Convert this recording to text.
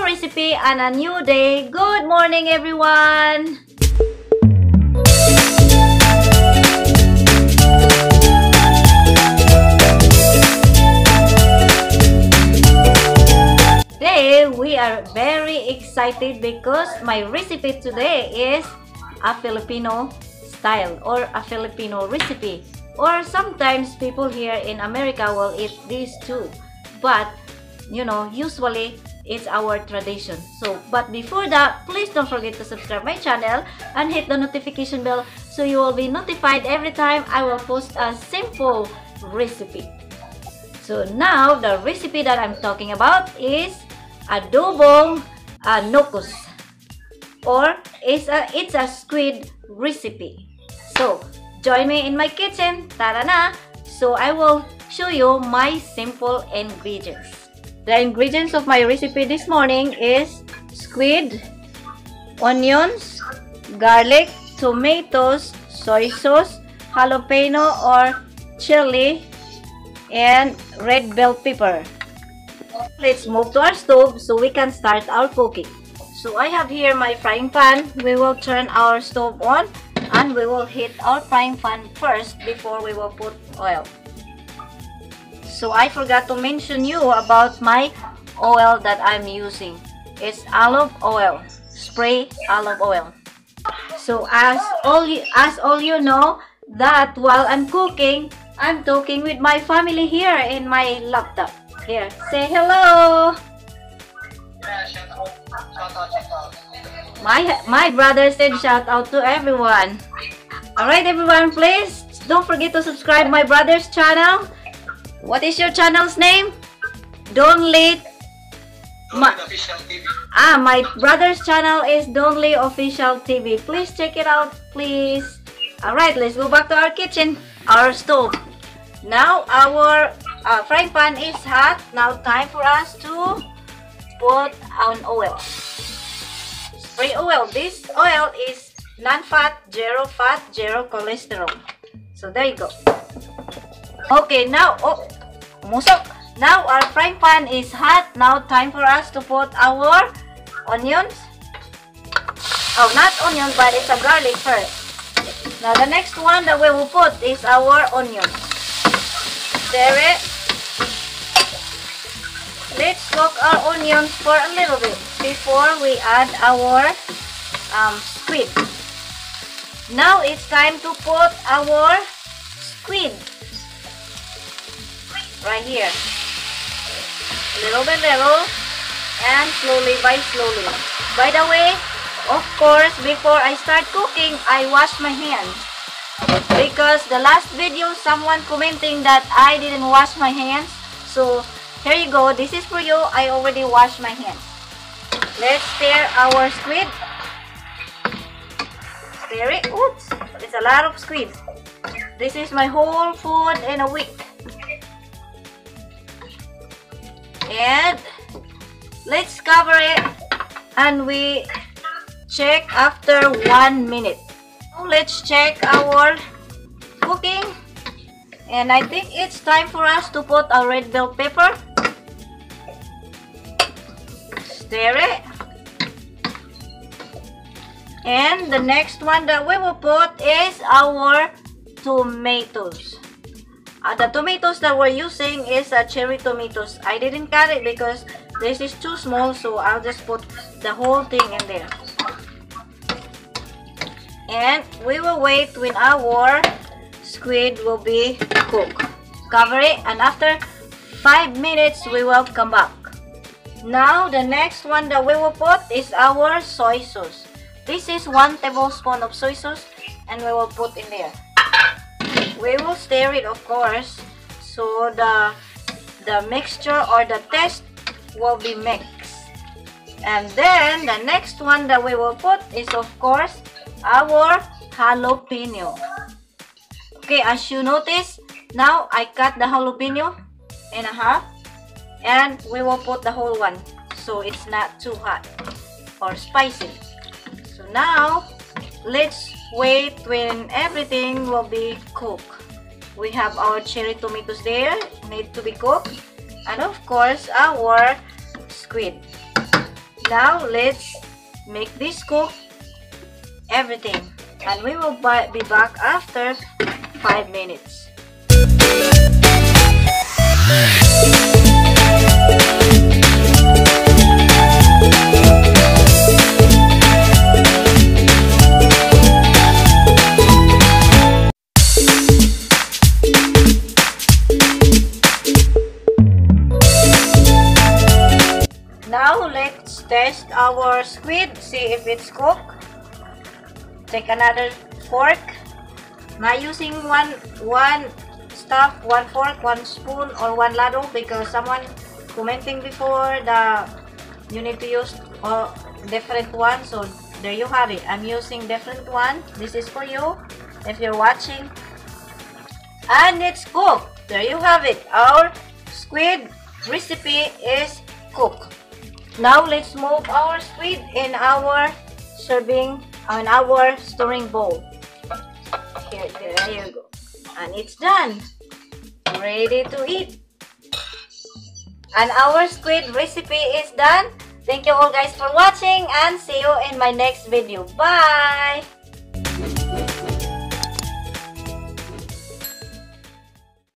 recipe and a new day. Good morning, everyone! Today, we are very excited because my recipe today is a Filipino style or a Filipino recipe. Or sometimes people here in America will eat these too. But, you know, usually it's our tradition. So, but before that, please don't forget to subscribe my channel and hit the notification bell so you will be notified every time I will post a simple recipe. So now, the recipe that I'm talking about is adobong nukus, or it's a squid recipe. So join me in my kitchen. Tara na! So I will show you my simple ingredients. The ingredients of my recipe this morning is squid, onions, garlic, tomatoes, soy sauce, halopino or chili, and red bell pepper. Let's move to our stove so we can start our cooking. So I have here my frying pan. We will turn our stove on and we will heat our frying pan first before we will put oil. So I forgot to mention you about my oil that I'm using. It's olive oil, spray olive oil. So as all you know, that while I'm cooking, I'm talking with my family here in my laptop. Here, say hello. My brother said shout out to everyone. Alright everyone, please don't forget to subscribe my brother's channel. What is your channel's name? Don'tly Official TV. My brother's channel is Don'tly Official TV. Please check it out, please. Alright, let's go back to our kitchen, our stove. Now our frying pan is hot. Now time for us to put on oil. Spray oil. This oil is non-fat, zero cholesterol. So there you go. Okay, now now our frying pan is hot. Now time for us to put our onions. Oh, not onion, but it's a garlic first. Now the next one that we will put is our onions. Stir it. Let's cook our onions for a little bit before we add our squid. Now it's time to put our squid right here. Little by little and slowly by slowly. By the way, of course, before I start cooking, I wash my hands. Because the last video, someone commenting that I didn't wash my hands. So, here you go. This is for you. I already washed my hands. Let's stir our squid. Stir it. Oops. It's a lot of squid. This is my whole food in a week. And let's cover it. And we check after 1 minute. Let's check our cooking, and I think it's time for us to put our red bell pepper. Stir it. And the next one that we will put is our tomatoes. The tomatoes that we're using is cherry tomatoes. I didn't cut it because this is too small, so I'll just put the whole thing in there. And we will wait when our squid will be cooked. Cover it, and after 5 minutes we will come back. Now the next one that we will put is our soy sauce. This is 1 tablespoon of soy sauce, and we will put in there. We will stir it, of course, so the mixture or the taste will be mixed. And then the next one that we will put is, of course, our halopino. Okay, as you notice, now I cut the halopino in half, and we will put the whole one so it's not too hot or spicy. So now let's wait when everything will be cooked. We have our cherry tomatoes there, need to be cooked, and of course our squid. Now let's make this cook everything, and we will be back after 5 minutes. Now let's test our squid, see if it's cooked. Take another fork. Not using one stuff, one fork, one spoon, or one ladle, because someone commenting before that you need to use different one. So there you have it. I'm using different one. This is for you if you're watching. And it's cooked. There you have it. Our squid recipe is cooked. Now let's move our squid in our storing bowl. Here, there you go. And it's done. Ready to eat. And our squid recipe is done. Thank you all guys for watching, and see you in my next video. Bye!